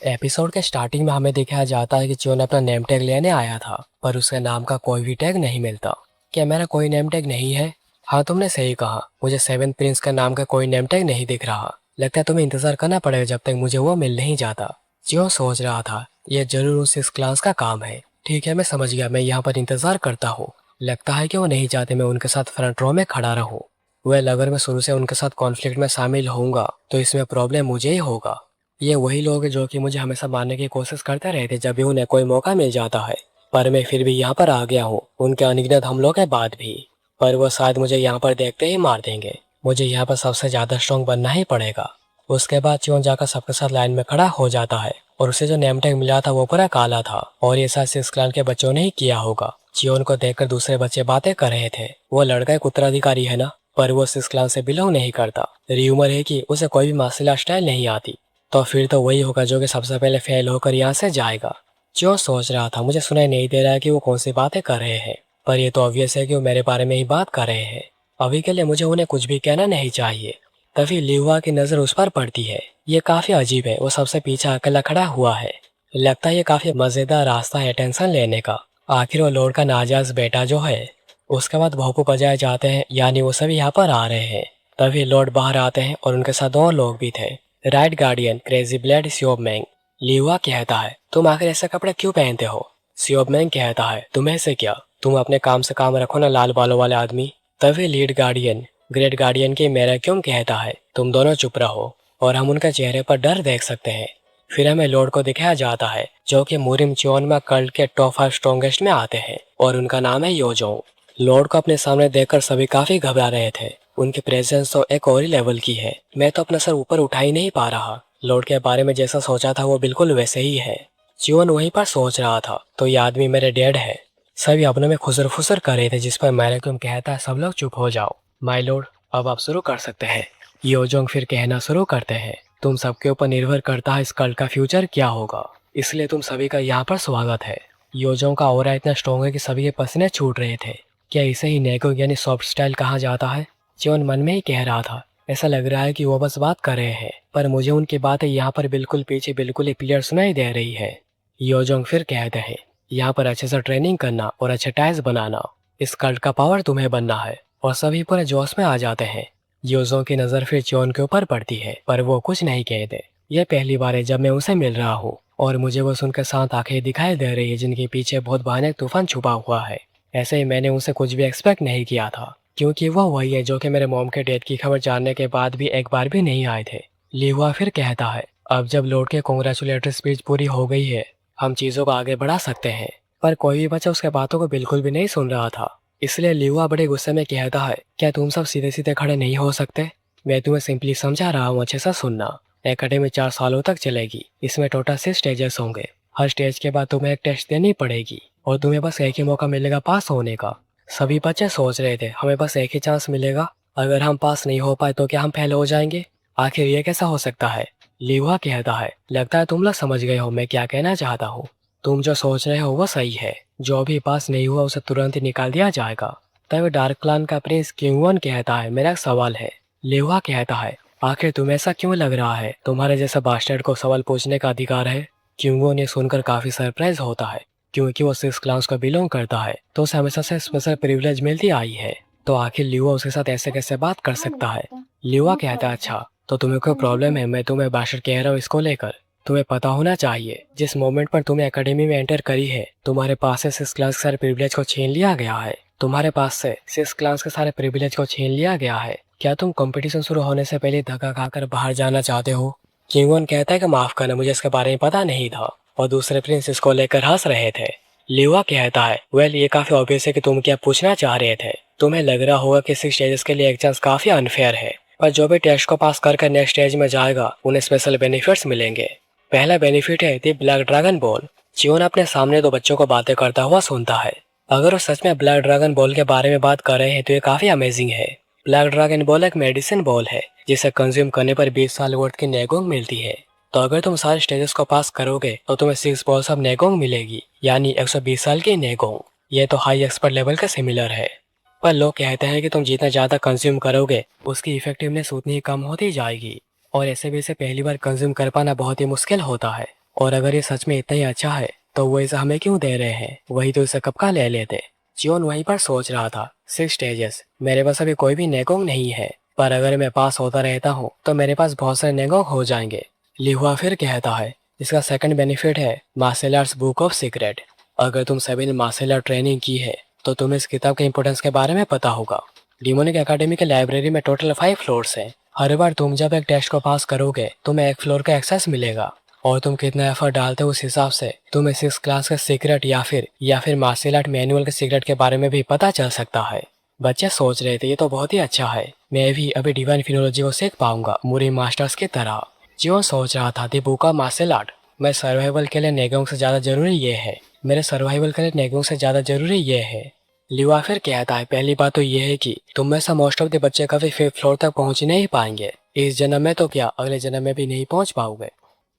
Episode के starting में हमें दिखाया जाता है कि चियोन अपना नेम टैग लेने आया था, पर उसके नाम का कोई भी टैग नहीं मिलता। क्या मेरा कोई नेम टैग नहीं है? हाँ, तुमने सही कहा, मुझे सेवन प्रिंस का नाम का कोई नेम टैग नहीं दिख रहा। लगता है तुम्हें इंतजार करना पड़ेगा जब तक मुझे वो मिल नहीं जाता। चियोन सोच रहा था, यह जरूर उस सिक्स क्लास का काम है। ठीक है, मैं समझ गया, मैं यहाँ पर इंतजार करता हूँ। लगता है कि वो नहीं चाहते मैं उनके साथ फ्रंट रो में खड़ा रहूं। वेल, अगर मैं शुरू से उनके साथ कॉन्फ्लिक्ट में शामिल होऊंगा तो इसमें प्रॉब्लम मुझे ही होगा। ये वही लोग हैं जो कि मुझे हमेशा मारने की कोशिश करते रहते जब भी उन्हें कोई मौका मिल जाता है। पर मैं फिर भी यहाँ पर आ गया हूँ, उनके अनगिनत हमलों के बाद भी। पर वो शायद मुझे यहाँ पर देखते ही मार देंगे। मुझे यहाँ पर सबसे ज्यादा स्ट्रॉन्ग बनना ही पड़ेगा। उसके बाद चियोन जाकर सबके साथ लाइन में खड़ा हो जाता है और उसे जो नेम टैग मिला था वो पूरा काला था और ये शायद सिक्स क्लान के बच्चों ने ही किया होगा। चियोन को देखकर दूसरे बच्चे बातें कर रहे थे। वो लड़का एक उत्तराधिकारी है ना, पर वो सिक्स क्लान से बिलोंग नहीं करता। र्यूमर है कि उसे कोई भी मार्शल आर्ट स्टाइल नहीं आती। तो फिर तो वही होगा जो कि सबसे पहले फेल होकर यहाँ से जाएगा। जो सोच रहा था, मुझे सुनाई नहीं दे रहा है कि वो कौन सी बातें कर रहे हैं, पर ये तो ऑब्वियस है कि वो मेरे बारे में ही बात कर रहे हैं। अभी के लिए मुझे उन्हें कुछ भी कहना नहीं चाहिए। तभी लिहुआ की नजर उस पर पड़ती है। ये काफी अजीब है, वो सबसे पीछे अकेला खड़ा हुआ है। लगता है ये काफी मजेदार रास्ता है टेंशन लेने का। आखिर वो लॉर्ड का नाजायज बेटा जो है। उसके बाद भोंपू बजाए जाते हैं, यानी वो सभी यहाँ पर आ रहे हैं। तभी लॉर्ड बाहर आते हैं और उनके साथ और लोग भी थे। राइट गार्डियन क्रेजी ब्लेड सियोबमेंग। लिहुआ कहता है, तुम आखिर ऐसे कपड़े क्यों पहनते हो? सियोबमेंग कहता है, तुम्हें से क्या, तुम अपने काम से काम रखो ना लाल बालों वाले आदमी। तभी लीड गार्डियन ग्रेट गार्डियन की मेरा क्यों कहता है, तुम दोनों चुप रहो। और हम उनके चेहरे पर डर देख सकते हैं। फिर हमें लॉर्ड को दिखाया जाता है जो कि मुरिम चियोनमा कल्ट के टॉप 5 स्ट्रॉन्गेस्ट में आते हैं और उनका नाम है योजोंग। लॉर्ड को अपने सामने देखकर सभी काफी घबरा रहे थे। उनकी प्रेजेंस तो एक और ही लेवल की है। मैं तो अपना सर ऊपर उठा ही नहीं पा रहा। लॉर्ड के बारे में जैसा सोचा था वो बिल्कुल वैसे ही है। चियोन वहीं पर सोच रहा था, तो ये आदमी मेरे डैड है। सभी अपने में खुसर फुसर कर रहे थे, जिस पर मैरिकम कहता है, सब लोग चुप हो जाओ। माय लॉर्ड, अब आप शुरू कर सकते हैं। योजोंग फिर कहना शुरू करते हैं, तुम सबके ऊपर निर्भर करता है इस कल्ट का फ्यूचर क्या होगा, इसलिए तुम सभी का यहाँ पर स्वागत है। योजोंग का ऑरा इतना स्ट्रॉन्ग है कि सभी के पसीने छूट रहे थे। क्या इसे ही नेगो यानी सॉफ्ट स्टाइल कहा जाता है? चियोन मन में ही कह रहा था, ऐसा लग रहा है कि वो बस बात कर रहे हैं, पर मुझे उनकी बातें यहाँ पर बिल्कुल पीछे बिल्कुल ही क्लियर सुनाई दे रही है। योजोंग फिर कहते हैं, यहाँ पर अच्छे से ट्रेनिंग करना और अच्छे टाइल्स बनाना, इस कल्ट का पावर तुम्हें बनना है। और सभी पूरे जोश में आ जाते हैं। योजोंग की नजर फिर चियोन के ऊपर पड़ती है, पर वो कुछ नहीं कहते। ये पहली बार है जब मैं उसे मिल रहा हूँ और मुझे बस उनके साथ आंखें दिखाई दे रही है जिनके पीछे बहुत भयानक तूफान छुपा हुआ है। ऐसे ही मैंने उनसे कुछ भी एक्सपेक्ट नहीं किया था, क्योंकि वो वही है जो कि मेरे मॉम के डेथ की खबर जानने के बाद भी एक बार भी नहीं आए थे। लिहुआ फिर कहता है, अब जब लॉर्ड के कॉन्ग्रेचुलेटरी स्पीच पूरी हो गई है, हम चीजों को आगे बढ़ा सकते हैं। पर कोई भी बच्चा उसके बातों को बिल्कुल भी नहीं सुन रहा था। इसलिए लिहुआ बड़े गुस्से में कहता है, क्या तुम सब सीधे सीधे खड़े नहीं हो सकते? मैं तुम्हें सिंपली समझा रहा हूँ, अच्छे से सुनना। एकेडमी 4 सालों तक चलेगी। इसमें टोटल 6 स्टेजेस होंगे। हर स्टेज के बाद तुम्हें एक टेस्ट देनी पड़ेगी और तुम्हें बस एक ही मौका मिलेगा पास होने का। सभी बच्चे सोच रहे थे, हमें बस एक ही चांस मिलेगा, अगर हम पास नहीं हो पाए तो क्या हम फेल हो जाएंगे? आखिर ये कैसा हो सकता है? लिहुआ कहता है, लगता है तुम लोग समझ गए हो मैं क्या कहना चाहता हूँ। तुम जो सोच रहे हो वो सही है। जो भी पास नहीं हुआ उसे तुरंत ही निकाल दिया जाएगा। तब डार्क क्लान का प्रिंस किंगवन कहता है, मेरा एक सवाल है। लिहुआ कहता है, आखिर तुम्हें ऐसा क्यों लग रहा है तुम्हारे जैसा बास्टर्ड को सवाल पूछने का अधिकार है? किंगवन ये सुनकर काफी सरप्राइज होता है, क्योंकि वो सिक्स क्लास को बिलोंग करता है तो उसे हमेशा से स्पेशल प्रिविलेज मिलती आई है। तो आखिर लिहुआ उसके साथ ऐसे कैसे बात कर सकता है? लिहुआ कहता है, अच्छा तो तुम्हें कोई प्रॉब्लम है मैं तुम्हें बास्टर्ड कह रहा हूँ इसको लेकर? तुम्हें पता होना चाहिए, जिस मोमेंट पर तुमने एकेडमी में एंटर करी है तुम्हारे पास से सिक्स क्लास के सारे प्रिविलेज को छीन लिया गया है। तुम्हारे पास से सिक्स क्लास के सारे प्रिविलेज को छीन लिया गया है। क्या तुम कंपटीशन शुरू होने से पहले धक्का खाकर बाहर जाना चाहते हो? किंगवन कहता है कि माफ करना, मुझे इसके बारे में पता नहीं था। और दूसरे प्रिंस इसको लेकर हंस रहे थे। लिहुआ कहता है, वेल ये काफी ऑब्वियस है कि तुम क्या पूछना चाह रहे थे। तुम्हें लग रहा होगा कि 6 स्टेजेस के लिए एक चांस काफी अनफेयर है, पर जो भी टेस्ट को पास करके नेक्स्ट स्टेज में जाएगा उन्हें स्पेशल बेनिफिट्स मिलेंगे। पहला बेनिफिट है दी ब्लैक ड्रैगन बॉल। चियोन अपने सामने 2 बच्चों को बातें करता हुआ सुनता है। अगर वो सच में ब्लैक ड्रैगन बॉल के बारे में बात कर रहे हैं तो ये काफी अमेजिंग है। ब्लैक ड्रैगन बॉल एक मेडिसिन बॉल है जिसे कंज्यूम करने पर 20 साल वर्थ की नेगोंग मिलती है। तो अगर तुम सारे स्टेजेस को पास करोगे तो तुम्हें 6 बॉल्स ऑफ नेगोंग मिलेगी, यानी 120 साल की नेगोंग। ये तो हाई एक्सपर्ट लेवल का सिमिलर है। पर लोग कहते हैं कि तुम जितना ज्यादा कंज्यूम करोगे उसकी इफेक्टिवनेस उतनी ही कम होती जाएगी, और ऐसे भी इसे पहली बार कंज्यूम कर पाना बहुत ही मुश्किल होता है। और अगर ये सच में इतना ही अच्छा है तो वो इसे हमें क्यों दे रहे हैं, वही तो इसे कब का ले लेते। जियोन वहीं पर सोच रहा था, 6 स्टेजेस, मेरे पास अभी कोई भी नेगोंग नहीं है, पर अगर मैं पास होता रहता हूँ तो मेरे पास बहुत सारे नेगोंग हो जाएंगे। लिहुआ फिर कहता है, इसका सेकंड बेनिफिट है martial arts book of secret. अगर तुम सभी ने मार्शल आर्ट ट्रेनिंग की है तो तुम्हें इस किताब के इंपोर्टेंस के बारे में पता होगा। डिमोनिक एकेडमी के लाइब्रेरी में टोटल 5 फ्लोर्स हैं। हर बार तुम जब एक टेस्ट को पास करोगे तुम्हें एक फ्लोर का एक्सेस मिलेगा, और तुम कितना एफर्ट डालते हो उस हिसाब से तुम्हें 6 क्लास का सीक्रेट या फिर मार्शल आर्ट मैनुअल के सीक्रेट के बारे में भी पता चल सकता है। बच्चे सोच रहे थे ये तो बहुत ही अच्छा है, मैं भी अभी डिवाइन फिनोलॉजी को सीख पाऊंगा मुरी मास्टर्स की तरह। जियो सोच रहा था, दी बुक ऑफ मार्शल आर्ट, मैं सर्वाइवल के लिए नेगोंग से ज्यादा जरूरी ये है, मेरे सर्वाइवल के लिए नेगोंग से ज्यादा जरूरी ये है। लिवा फिर कहता है, पहली बात तो ये है कि तुम में से मोस्ट ऑफ द बच्चे कभी 5th फ्लोर तक पहुंच नहीं पाएंगे, इस जन्म में तो क्या अगले जन्म में भी नहीं पहुंच पाओगे।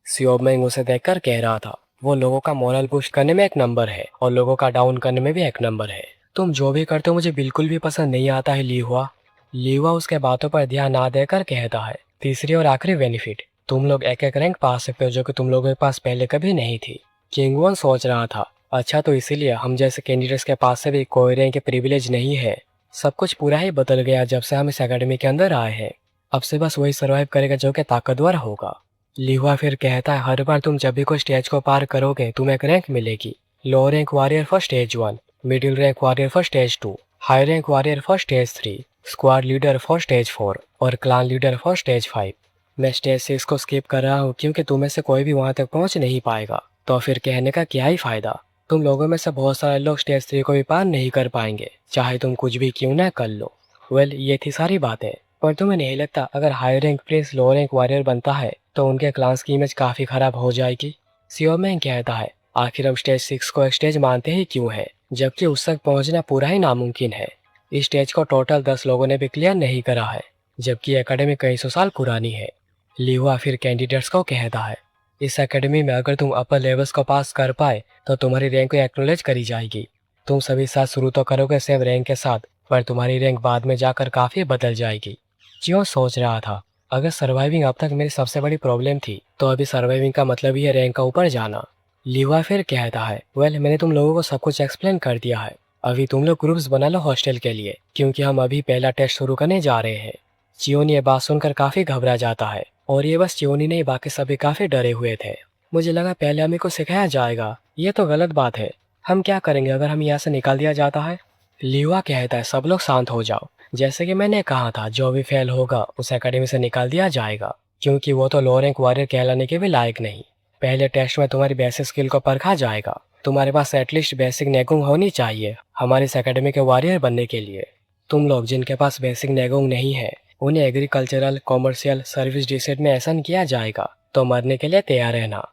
सियोमेंग उसे देखकर कह रहा था, वो लोगों का मोरल बूस्ट करने में एक नंबर है और लोगों का डाउन करने में भी एक नंबर है। तुम जो भी करते हो मुझे बिल्कुल भी पसंद नहीं आता है लीहुआ। लीहुआ उसके बातों पर ध्यान ना देकर कहता है, तीसरी और आखिरी बेनिफिट, तुम लोग एक एक रैंक पा सकते हो जो कि तुम लोगों के पास पहले कभी नहीं थी। किंगवन सोच रहा था, अच्छा तो इसीलिए हम जैसे कैंडिडेट्स के पास से भी कोई रैंक के प्रिविलेज नहीं है। सब कुछ पूरा ही बदल गया जब से हम इस एकेडमी के अंदर आए हैं। अब से बस वही सर्वाइव करेगा जो कि ताकतवर होगा। लिहुआ फिर कहता है, हर बार तुम जब भी कोई स्टेज को पार करोगे तुम्हें एक रैंक मिलेगी। लो rank warrior for stage 1, middle rank warrior for stage 2, high rank warrior for stage 3, squad leader for stage 4 और क्लान लीडर फॉर स्टेज 5। मैं स्टेज 6 को स्किप कर रहा हूँ क्योंकि तुम्हें से कोई भी वहां तक पहुंच नहीं पाएगा, तो फिर कहने का क्या ही फायदा। तुम लोगों में से बहुत सारे लोग स्टेज 3 को भी पार नहीं कर पाएंगे, चाहे तुम कुछ भी क्यों ना कर लो। वेल, ये थी सारी बातें। पर तुम्हें नहीं लगता अगर हाई रैंक प्रिंस लो रैंक वॉरियर बनता है तो उनके क्लास की इमेज काफी खराब हो जाएगी। सियोमेंग कहता है, आखिर हम स्टेज 6 को एक स्टेज मानते ही क्यों है, जबकि उस तक पहुंचना पूरा ही नामुमकिन है। इस स्टेज को टोटल 10 लोगों ने भी क्लियर नहीं करा है, जबकि एकेडमी कई सौ साल पुरानी है। लिहुआ फिर कैंडिडेट्स को कहता है, इस एकेडमी में अगर तुम अपर लेवल्स को पास कर पाए तो तुम्हारी रैंक को एक्नॉलेज करी जाएगी। तुम सभी साथ शुरू तो करोगे सेम रैंक के साथ, पर तुम्हारी रैंक बाद में जाकर काफी बदल जाएगी। जियो सोच रहा था, अगर सर्वाइविंग अब तक मेरी सबसे बड़ी प्रॉब्लम थी तो अभी सर्वाइविंग का मतलब ही है रैंक का ऊपर जाना। लिवा फिर कहता है, वेल मैंने तुम लोगों को सब कुछ एक्सप्लेन कर दिया है, अभी तुम लोग ग्रुप्स बना लो हॉस्टल के लिए, क्योंकि हम अभी पहला टेस्ट शुरू करने जा रहे हैं। चियोन ये बात सुनकर काफी घबरा जाता है, और ये बस चियोन ही नहीं बाकी सभी काफी डरे हुए थे। मुझे लगा पहले हमें को सिखाया जाएगा, ये तो गलत बात है। हम क्या करेंगे अगर हम यहाँ से निकाल दिया जाता है। लिवा कहता है, सब लोग शांत हो जाओ, जैसे कि मैंने कहा था जो भी फेल होगा उस एकेडमी से निकाल दिया जाएगा, क्योंकि वो तो लो रैंक वॉरियर कहलाने के भी लायक नहीं। पहले टेस्ट में तुम्हारी बेसिक स्किल को परखा जाएगा, तुम्हारे पास एटलीस्ट बेसिक नेगोंग होनी चाहिए हमारी इस एकेडमी के वॉरियर बनने के लिए। तुम लोग जिनके पास बेसिक नेगोंग नहीं है उन्हें एग्रीकल्चरल कॉमर्शियल सर्विस डिसेट में ऐसा किया जाएगा, तो मरने के लिए तैयार रहना।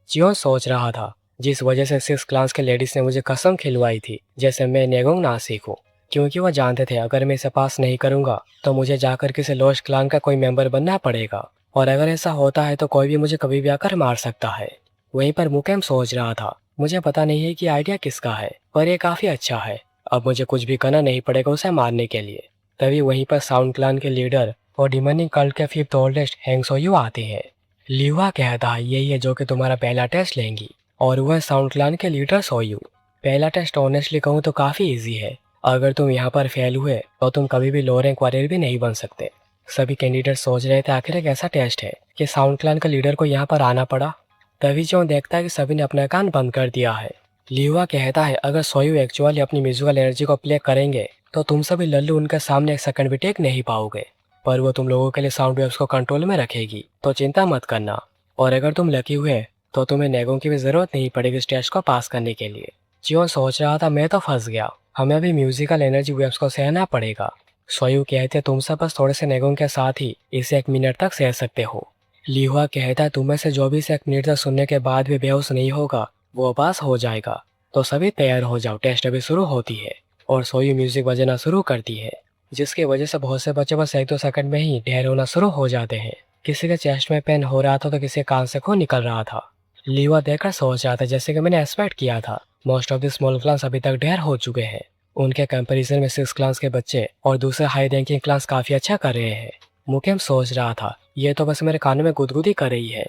जियोन सोच रहा था, जिस वजह से 6 क्लास के लेडीज ने मुझे कसम खिलवाई थी जैसे मैं नेगोंग ना सीखूं, क्योंकि वो जानते थे अगर मैं इसे पास नहीं करूंगा तो मुझे जाकर किसी लोस्ट क्लान का कोई मेंबर बनना पड़ेगा, और अगर ऐसा होता है तो कोई भी मुझे कभी भी आकर मार सकता है। वहीं पर मुकेम सोच रहा था, मुझे पता नहीं है कि आइडिया किसका है, पर ये काफी अच्छा है, अब मुझे कुछ भी करना नहीं पड़ेगा उसे मारने के लिए। तभी वहीं पर साउंड क्लान के लीडर और डिमनिंग कल्ट के 5th ओल्डेस्ट हैंगसोयू आते हैं। लिवा कहता है, यही है जो कि तुम्हारा पहला टेस्ट लेंगी, और वह साउंड क्लान के लीडर सोयू। पहला टेस्ट ऑनेस्टली कहूँ तो काफी इजी है, अगर तुम यहाँ पर फेल हुए तो तुम कभी भी लो रैंक वॉरियर भी नहीं बन सकते। सभी कैंडिडेट सोच रहे थे आखिर एक ऐसा टेस्ट है कि साउंड क्लान का लीडर को यहाँ पर आना पड़ा। तभी जो देखता है कि सभी ने अपना कान बंद कर दिया है। लिवा कहता है, अगर सोयू एक्चुअली अपनी म्यूजिकल एनर्जी को प्ले करेंगे तो तुम सभी लल्लू उनके सामने एक सेकंड भी टेक नहीं पाओगे, पर वो तुम लोगों के लिए साउंड वेव्स को कंट्रोल में रखेगी, तो चिंता मत करना। और अगर तुम लकी हुए तो तुम्हें नेगों की भी जरूरत नहीं पड़ेगी इस टेस्ट को पास करने के लिए। जियोन सोच रहा था, मैं तो फंस गया, हमें भी म्यूजिकल एनर्जी वेव्स को सहना पड़ेगा। सोयू कहते, तुम सब बस थोड़े से नेगों के साथ ही इसे 1 मिनट तक सह सकते हो। लिहुआ कहता, तुम्हें से जो भी इसे 1 मिनट तक सुनने के बाद भी बेहोश नहीं होगा वो पास हो जाएगा। तो सभी तैयार हो जाओ, टेस्ट अभी शुरू होती है। और सोयू म्यूजिक बजना शुरू करती है, जिसकी वजह से बहुत से बच्चे बस 1-2 सेकंड में ही ढेर होना शुरू हो जाते हैं। किसी के चेस्ट में पेन हो रहा था तो किसी के कान से खून निकल रहा था। लिहुआ देखकर सोच रहा था, जैसे कि मैंने एक्सपेक्ट किया था, most of the small class अभी तक ढेर हो चुके हैं। उनके कंपैरिजन में 6 क्लास के बच्चे और दूसरे हाई रैंकिंग क्लास काफी अच्छा कर रहे हैं। मुकेम सोच रहा था, ये तो बस मेरे कानों में गुदगुदी कर रही है।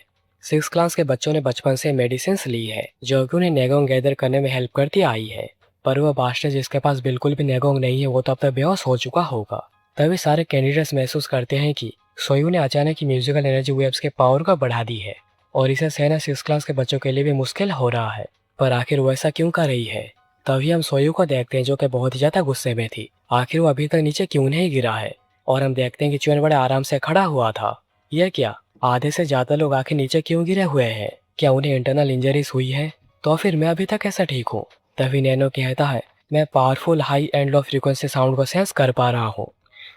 सिक्स क्लास के बच्चों ने बचपन से मेडिसिन ली है जो कि उन्हें नेगोंग गैदर करने में हेल्प करती आई है, पर वह बास्टर जिसके पास बिल्कुल भी नेगोंग नहीं है वो तो अब तक बेहोश हो चुका होगा। तभी सारे कैंडिडेट्स महसूस करते हैं कि सोयू ने अचानक ही म्यूजिकल एनर्जी वेव्स के पावर को बढ़ा दी है और इसे सहना सिक्स क्लास के बच्चों के लिए भी मुश्किल हो रहा है। पर आखिर वो ऐसा क्यों कर रही है? तभी हम सोयू को देखते हैं जो कि बहुत ही ज्यादा गुस्से में थी। आखिर वो अभी तक नीचे क्यों नहीं गिरा है? और हम देखते हैं कि च्यून बड़े आराम से खड़ा हुआ था। यह क्या, आधे से ज्यादा लोग आखिर नीचे क्यों गिरे हुए हैं? क्या उन्हें इंटरनल इंजरीज हुई है? तो फिर मैं अभी तक कैसे ठीक हूँ? तभी नैनो कहता है, मैं powerful high and low frequency sound को सेंस कर पा रहा हूँ।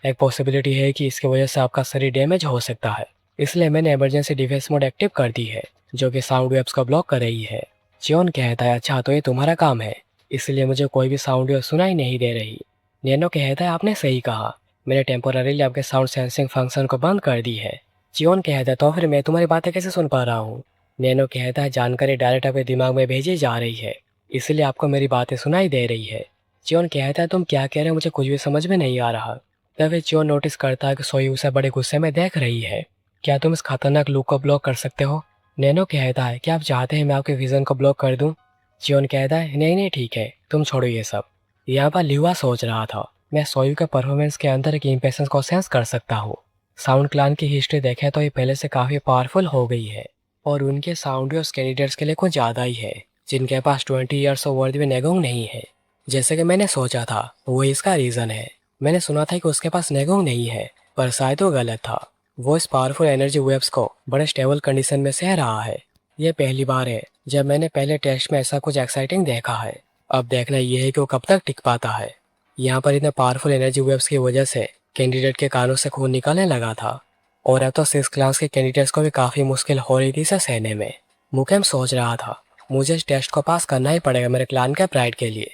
एक पॉसिबिलिटी है कि इसकी वजह से आपका शरीर डैमेज हो सकता है, इसलिए मैंने इमरजेंसी डिफेंस मोड एक्टिव कर दी है जो कि साउंड वेव्स को ब्लॉक कर रही है। चियोन कहता है, अच्छा तो ये तुम्हारा काम है, इसलिए मुझे कोई भी साउंड वेव सुनाई नहीं दे रही। नैनो कहता है, आपने सही कहा, मैंने टेम्पोररीली आपके साउंड सेंसिंग फंक्शन को बंद कर दी है। चियोन कहता है, तो फिर मैं तुम्हारी बातें कैसे सुन पा रहा हूँ? नैनो कहता है, जानकारी डायरेक्ट आपके दिमाग में भेजी जा रही है, इसलिए आपको मेरी बातें सुनाई दे रही है। चियोन कहता है, तुम क्या कह रहे हो, मुझे कुछ भी समझ में नहीं आ रहा। तभी चियोन नोटिस करता है कि सोई उसे बड़े गुस्से में देख रही है। क्या तुम इस खतरनाक लूप को ब्लॉक कर सकते हो? नैनो कहता है, क्या आप चाहते हैं मैं आपके विजन को ब्लॉक कर दूं? चियोन कहता है, नहीं नहीं ठीक है, तुम छोड़ो ये सब। यहाँ पर लिवा सोच रहा था, मैं सोयू के परफॉर्मेंस के अंदर एक इम्पेशंस को सेंस कर सकता हूँ। साउंड क्लान की हिस्ट्री देखें तो ये पहले से काफी पावरफुल हो गई है और उनके साउंड वेव्स कैंडिडेट्स के लिए कुछ ज्यादा ही है जिनके पास 20 ईयर्स ऑफ वर्थ में नेगोंग नहीं है। जैसे कि मैंने सोचा था वो इसका रीजन है। मैंने सुना था कि उसके पास नेगोंग नहीं है, पर शायद वो गलत था। वो इस पावरफुल एनर्जी वेव्स को बड़े स्टेबल कंडीशन में सह रहा है। ये पहली बार है जब मैंने पहले टेस्ट में ऐसा कुछ एक्साइटिंग देखा है। अब देखना यह है कि वो कब तक टिक पाता है। यहाँ पर इतने पावरफुल एनर्जी वेव्स की वजह से कैंडिडेट के कानों से खून निकलने लगा था और अब तो सिक्स क्लास के कैंडिडेट्स को भी काफी मुश्किल हो रही थी इसे सहने में। मुकेम सोच रहा था, मुझे इस टेस्ट को पास करना ही पड़ेगा मेरे क्लान के प्राइड के लिए।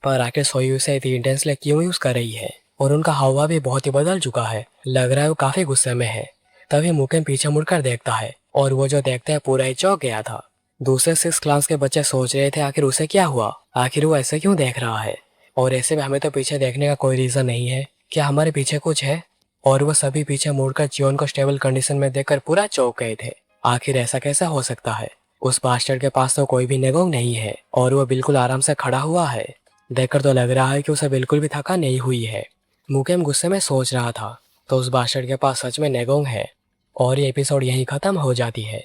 पर आखिर सोयू से इतनी इंटेंसली क्यों यूज कर रही है? और उनका हावभाव भी बहुत ही बदल चुका है, लग रहा है वो काफी गुस्से में है। तभी मुकेम पीछे मुड़कर देखता है और वो जो देखता है पूरा ही चौंक गया था। दूसरे सिक्स क्लास के बच्चे सोच रहे थे आखिर उसे क्या हुआ, आखिर वो ऐसे क्यों देख रहा है, और ऐसे में हमें तो पीछे देखने का कोई रीजन नहीं है, क्या हमारे पीछे कुछ है? और वो सभी पीछे मुड़कर जियोन को स्टेबल कंडीशन में देखकर पूरा चौंक गए थे। आखिर ऐसा कैसा हो सकता है? उस बास्टर्ड के पास तो कोई भी नेगोंग नहीं है और वो बिल्कुल आराम से खड़ा हुआ है। देखकर तो लग रहा है कि उसे बिल्कुल भी थका नहीं हुई है। मुकेम गुस्से में सोच रहा था, तो उस बास्टर्ड के पास सच में नेगोंग है। और ये एपिसोड यहीं खत्म हो जाती है।